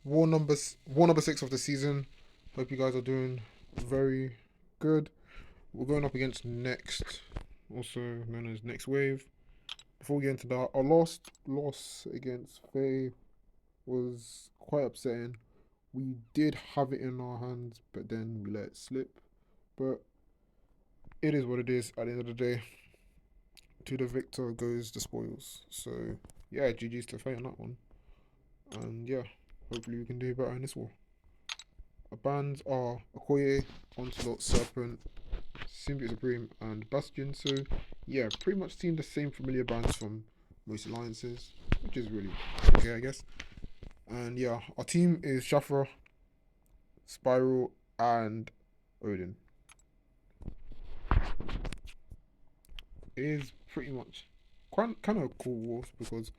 war number 6 of the season. Hope you guys are doing very good. We're going up against Next, also known as Next Wave. Before we get into that, our last loss against Faye was quite upsetting. We did have it in our hands, but then we let it slip. But it is what it is. At the end of the day, to the victor goes the spoils. So yeah, GG's to Faye on that one. And yeah, hopefully we can do better in this war. Our bands are Okoye, Onslaught, Serpent, Symbiote Supreme, and Bastion. So yeah, pretty much seen the same familiar bands from most alliances, which is really okay, I guess. And yeah, our team is Shafra, Spiral, and Odin. It is pretty much quite kind of cool wars because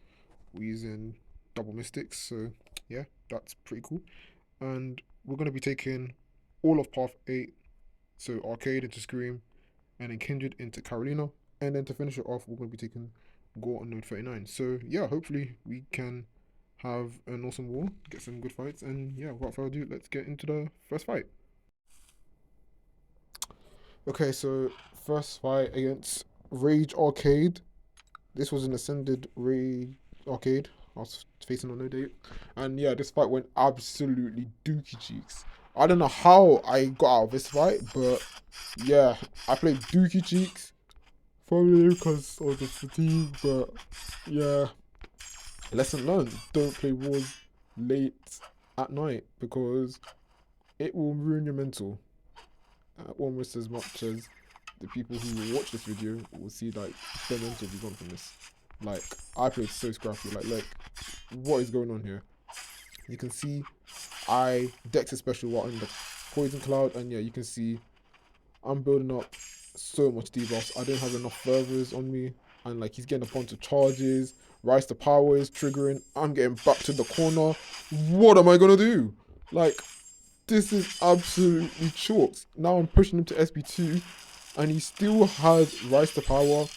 we're using double mystics. So yeah, that's pretty cool. And we're gonna be taking all of Path 8, so Arcade into Scream, and then Kindred into Carolina. And then to finish it off, we're going to be taking Gore on Node 39. So, yeah, hopefully we can have an awesome war, get some good fights. And, yeah, without further ado, let's get into the first fight. Okay, so first fight against Rage Arcade. This was an Ascended Rage Arcade. I was facing on no date. And, yeah, this fight went absolutely dookie cheeks. I don't know how I got out of this fight, but yeah, I played dookie cheeks. Probably because of the fatigue, but yeah. Lesson learned: don't play wars late at night because it will ruin your mental. Almost as much as the people who will watch this video will see like their mental be gone from this. Like I played so scrappy. Like what is going on here? You can see I decked a special while in the poison cloud, and yeah, you can see I'm building up so much debuffs. I don't have enough fervors on me. And like he's getting a bunch of charges. Rise to power is triggering. I'm getting back to the corner. What am I gonna do? Like, this is absolutely chalks. Now I'm pushing him to SB2 and he still has Rise to power.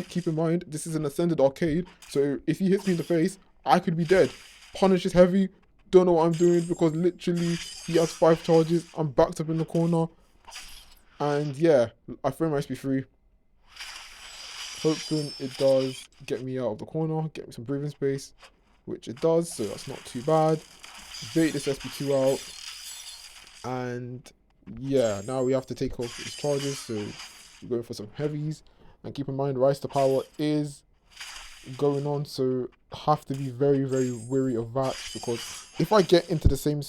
Keep in mind, this is an Ascended Arcade, so if he hits me in the face, I could be dead. Punish is heavy. Don't know what I'm doing because literally he has 5 charges. I'm backed up in the corner. And yeah, I throw my SP3, hoping it does get me out of the corner, get me some breathing space, which it does, so that's not too bad. Bait this SP2 out, and yeah, now we have to take off his charges, so we're going for some heavies. And keep in mind, Rise to Power is going on, so have to be very, very wary of that, because if I get into the same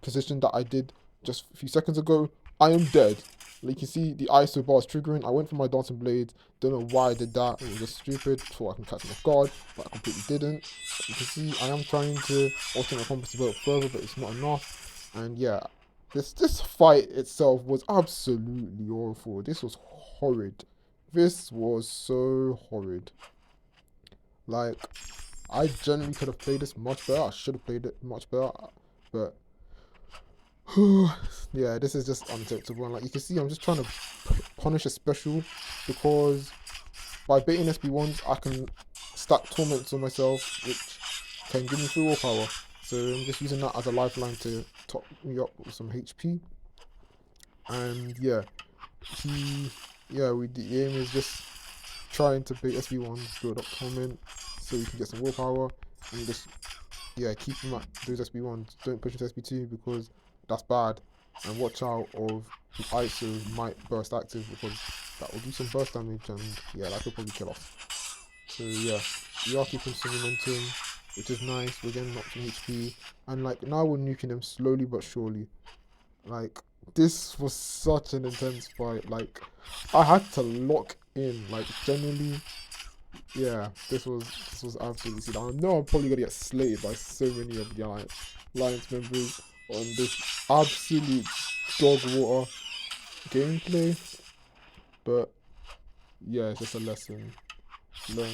position that I did just a few seconds ago, I am dead. Like you can see, the ISO bar is triggering. I went for my dancing blades. Don't know why I did that. It was just stupid. Thought I can catch him off guard, but I completely didn't. You can see I am trying to alter my compass a bit further, but it's not enough. And yeah, this fight itself was absolutely awful. This was horrid. This was so horrid. Like, I genuinely could have played this much better. I should have played it much better, but yeah, this is just unacceptable. And like you can see, I'm just trying to punish a special because by baiting SB1s, I can stack torments on myself, which can give me free willpower. So I'm just using that as a lifeline to top me up with some HP. And yeah, the aim is just trying to bait SB1s, build up torment, so we can get some willpower, and just keep them at those SB1s. Don't push into SB2 because that's bad. And watch out of the ISO might burst active because that will do some burst damage, and yeah, that could probably kill us. So yeah, we are keeping some momentum, which is nice. We're getting up some HP, and like now we're nuking them slowly but surely. Like this was such an intense fight. Like I had to lock in. Like genuinely, yeah, this was absolutely sick. I know I'm probably gonna get slated by so many of the alliance members on this absolute dog water gameplay, but yeah, it's just a lesson. Learn,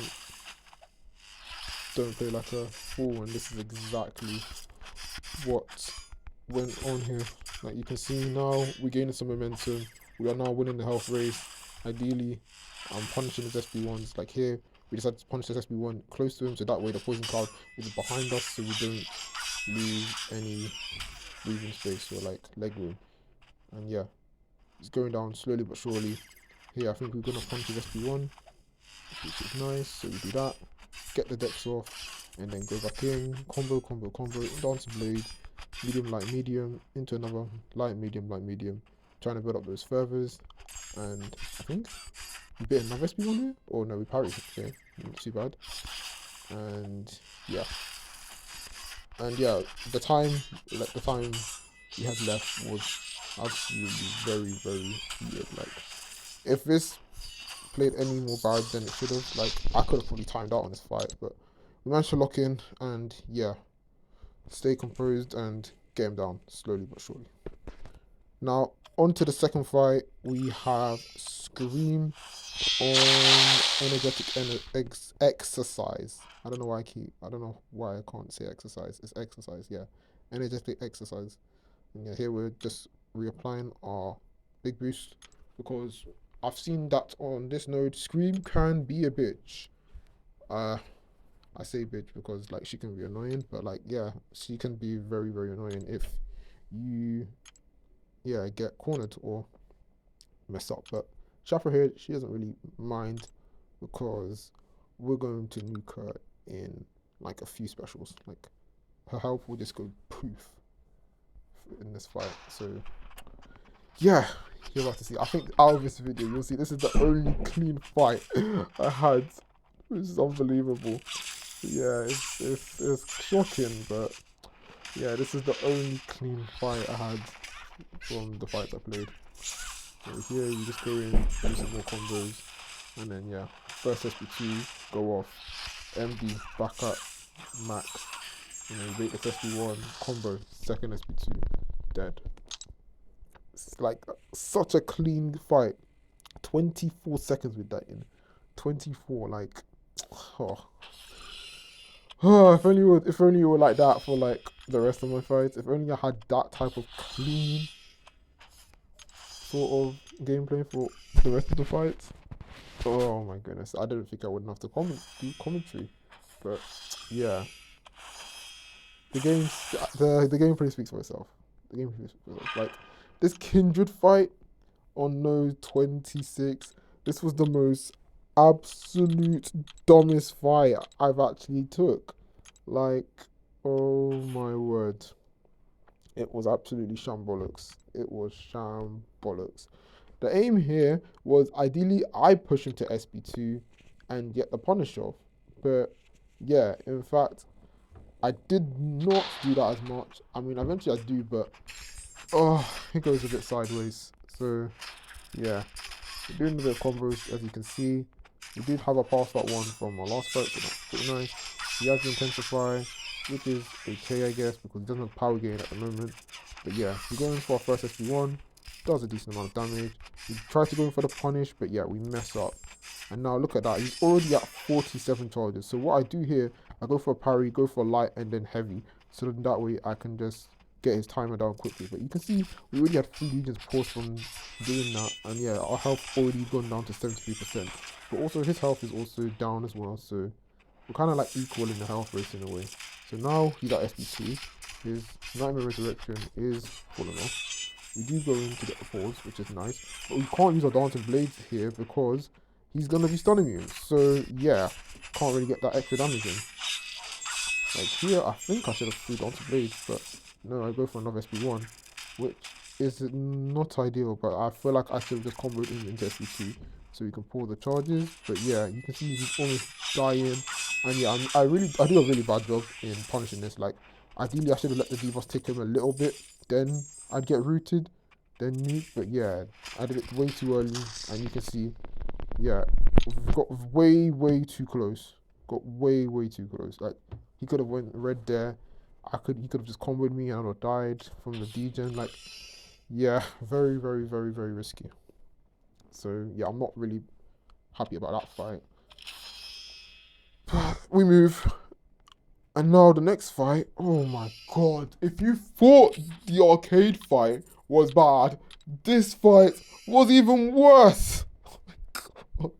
don't play like a fool, and this is exactly what went on here. Like you can see now, we're gaining some momentum. We are now winning the health race. Ideally, I'm punishing his SB1s. Like here, we decided to punish this SB1 close to him, so that way the poison cloud is behind us, so we don't lose any breathing space or like leg room. And yeah, it's going down slowly but surely. Here, I think we're gonna punch his SP1, which is nice. So we do that, get the decks off, and then go back in, combo, down to blade, medium, light, medium, into another light, medium, trying to build up those furthers. And I think we bit another SP1 here, or no, we parried. Okay, not too bad. And yeah, the time we had left was absolutely very weird. Like, if this played any more bad than it should have, like, I could have probably timed out on this fight, but we managed to lock in and yeah, stay composed and get him down slowly but surely. Now on to the second fight. We have Scream on energetic exercise. I don't know why I can't say exercise. It's exercise, yeah. Energetic exercise. And yeah, here we're just reapplying our big boost because I've seen that on this node, Scream can be a bitch. I say bitch because like she can be annoying, but like yeah, she can be very annoying if you get cornered or mess up. But Shaffer here, she doesn't really mind because we're going to nuke her in like a few specials. Like her health will just go poof in this fight. So yeah, you're about to see. I think out of this video, you'll see this is the only clean fight I had, which is unbelievable. Yeah, it's shocking, but yeah, this is the only clean fight I had from the fights I played. So here you just go in, do some more combos, and then yeah, first SP2, go off, MD, back up, max, and then wait this SP1, combo, second SP2, dead. It's like such a clean fight. 24 seconds with that in. 24, like, oh. Oh, if only you were like that for like the rest of my fights. If only I had that type of clean sort of gameplay for the rest of the fights. Oh my goodness, I didn't think I would have to do commentary, but yeah, the gameplay speaks for itself. The gameplay speaks for itself. Like this Kindred fight on node 26, this was the most absolute dumbest fight I've actually took. Like, oh my word, it was absolutely shambolics. It was shambolics. The aim here was ideally I push him to SB2 and get the punish off. But yeah, in fact, I did not do that as much. I mean, eventually I do, but oh, it goes a bit sideways. So yeah, we're doing a bit of combos, as you can see. We did have a pass that one from our last fight, so that's pretty nice. He has the intensify, which is okay, I guess, because he doesn't have power gain at the moment. But yeah, we go in for our first SP1, does a decent amount of damage. We try to go in for the punish, but yeah, we mess up. And now look at that, he's already at 47 charges. So what I do here, I go for a parry, go for light, and then heavy. So then that way I can just get his timer down quickly. But you can see we already had 3 legions paused from doing that. And yeah, our health already gone down to 73%. But also his health is also down as well. So we're kind of like equal in the health race in a way. So now he's at SP2. His Nightmare Resurrection is falling off. We do go in to get the pause, which is nice. But we can't use our Dancing Blades here because he's going to be stunning you. So yeah, can't really get that extra damage in. Like here, I think I should have threw Dancing Blades, but no, I go for another SP1, which is not ideal, but I feel like I should have just comboed him into SP2 so we can pull the charges. But yeah, you can see he's almost dying. And yeah, I do a really bad job in punishing this. Like, ideally I should have let the D-Boss take him a little bit, then I'd get rooted, then nuke. But yeah, I did it way too early, and you can see, yeah, we've got way too close. Got way too close. Like, he could have went red there. He could have just comboed me and I would have died from the degen. Like, yeah, very risky. So yeah, I'm not really happy about that fight. We move. And now the next fight, oh my god. If you thought the arcade fight was bad, this fight was even worse. Oh my god.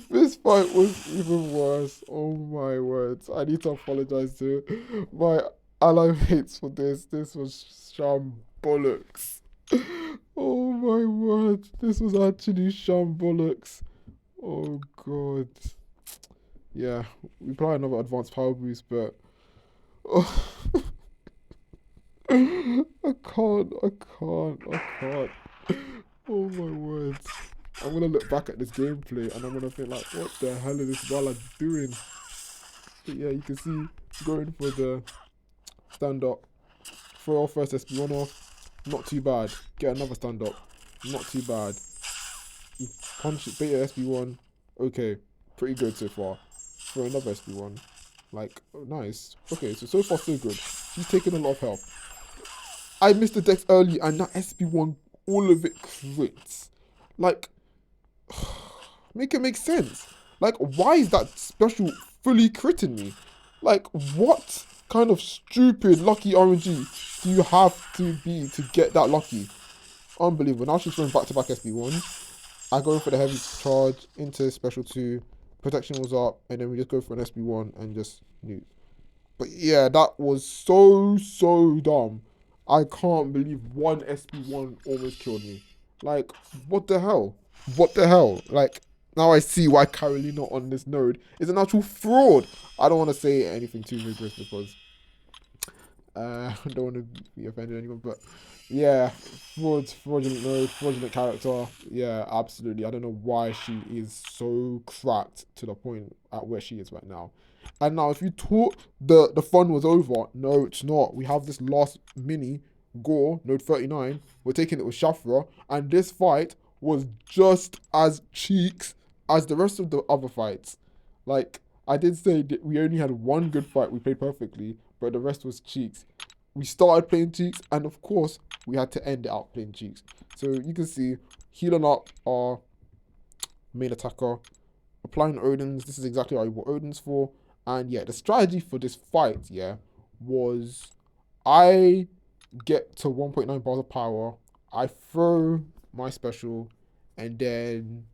This fight was even worse. Oh my words. I need to apologize to my Ally hates for this. This was shambolics. Oh my word. This was actually shambolics. Oh god. Yeah, we probably another advanced power boost, but oh, I can't. Oh my words. I'm gonna look back at this gameplay and I'm gonna think like, what the hell is this Ballad doing? But yeah, you can see going for the stand up. Throw off first SB1 off. Not too bad. Get another stand up. Not too bad. You punch it, bait your SB1. Okay. Pretty good so far. Throw another SB1. Like, oh, nice. Okay, so far so good. She's taking a lot of health. I missed the dex early and that SB1, all of it crits. Like, make it make sense. Like, why is that special fully critting me? Like, what kind of stupid lucky RNG do you have to be to get that lucky? Unbelievable. Now she's throwing back-to-back SB1s. I go for the heavy charge into special 2. Protection was up, and then we just go for an SB1 and just nuke. But yeah, that was so dumb. I can't believe one SB1 almost killed me. Like, what the hell? What the hell? Like, now I see why Carolina on this node is an actual fraud. I don't want to say anything too vigorous because I don't want to be offended anyone, but yeah, fraudulent node, fraudulent character. Yeah, absolutely. I don't know why she is so cracked to the point at where she is right now. And now, if you thought the fun was over, no, it's not. We have this last mini Gore node 39. We're taking it with Shafra, and this fight was just as cheeks as the rest of the other fights. Like I did say, that we only had one good fight. We played perfectly, but the rest was cheeks. We started playing cheeks, and of course, we had to end it out playing cheeks. So you can see healing up our main attacker, applying Odin's. This is exactly what I bought Odin's for. And yeah, the strategy for this fight, yeah, was I get to 1.9 bars of power, I throw my special, and then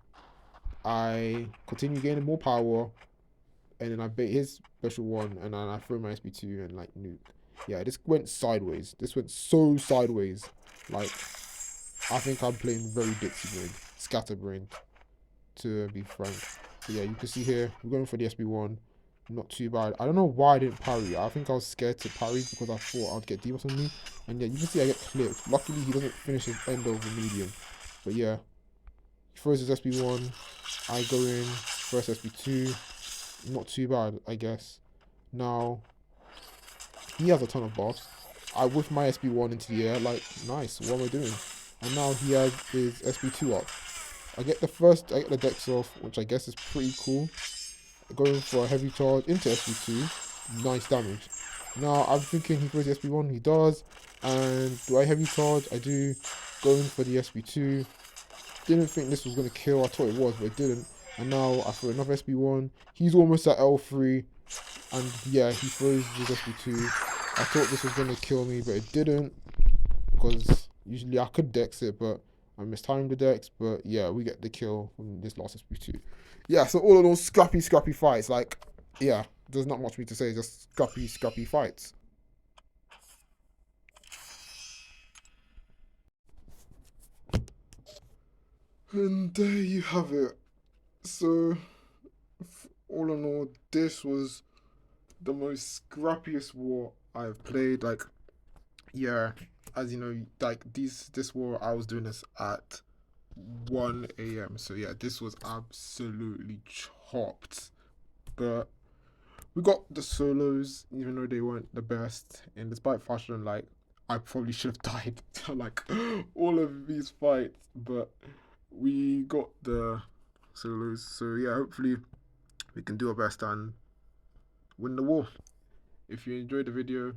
I continue gaining more power, and then I bait his special one, and then I throw my SB2 and like nuke. Yeah, this went sideways. This went so sideways. Like, I think I'm playing very ditzy brain, scatterbrained, to be frank. But yeah, you can see here, we're going for the SB1. Not too bad. I don't know why I didn't parry. I think I was scared to parry because I thought I'd get debuffs on me. And yeah, you can see I get clipped. Luckily, he doesn't finish his end over medium. But yeah, he throws his SB1. I go in, first SB2. Not too bad, I guess. Now, he has a ton of buffs. I whiff my SB1 into the air, like, nice, what am I doing? And now he has his SB2 up. I get the dex off, which I guess is pretty cool. Going for a heavy charge into SB2, nice damage. Now I'm thinking he throws the SB1, he does. And do I heavy charge? I do. Going for the SB2. Didn't think this was going to kill, I thought it was, but it didn't. And now I throw another SB1. He's almost at L3. And yeah, he throws his SB2. I thought this was going to kill me, but it didn't. Because usually I could dex it, but I mistimed the dex. But yeah, we get the kill from this last SB2. Yeah, so all of those scrappy fights. Like, yeah, there's not much for me to say. Just scrappy fights. And there you have it. So, all in all, this was the most scrappiest war I've played. Like, yeah, as you know, like this war I was doing this at 1 a.m. So yeah, this was absolutely chopped. But we got the solos, even though they weren't the best. And despite fashion, like I probably should have died to like all of these fights, but we got the solos. So yeah, hopefully we can do our best and win the war. If you enjoyed the video,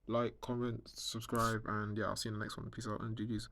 like, comment, subscribe, and yeah, I'll see you in the next one. Peace out and GG's.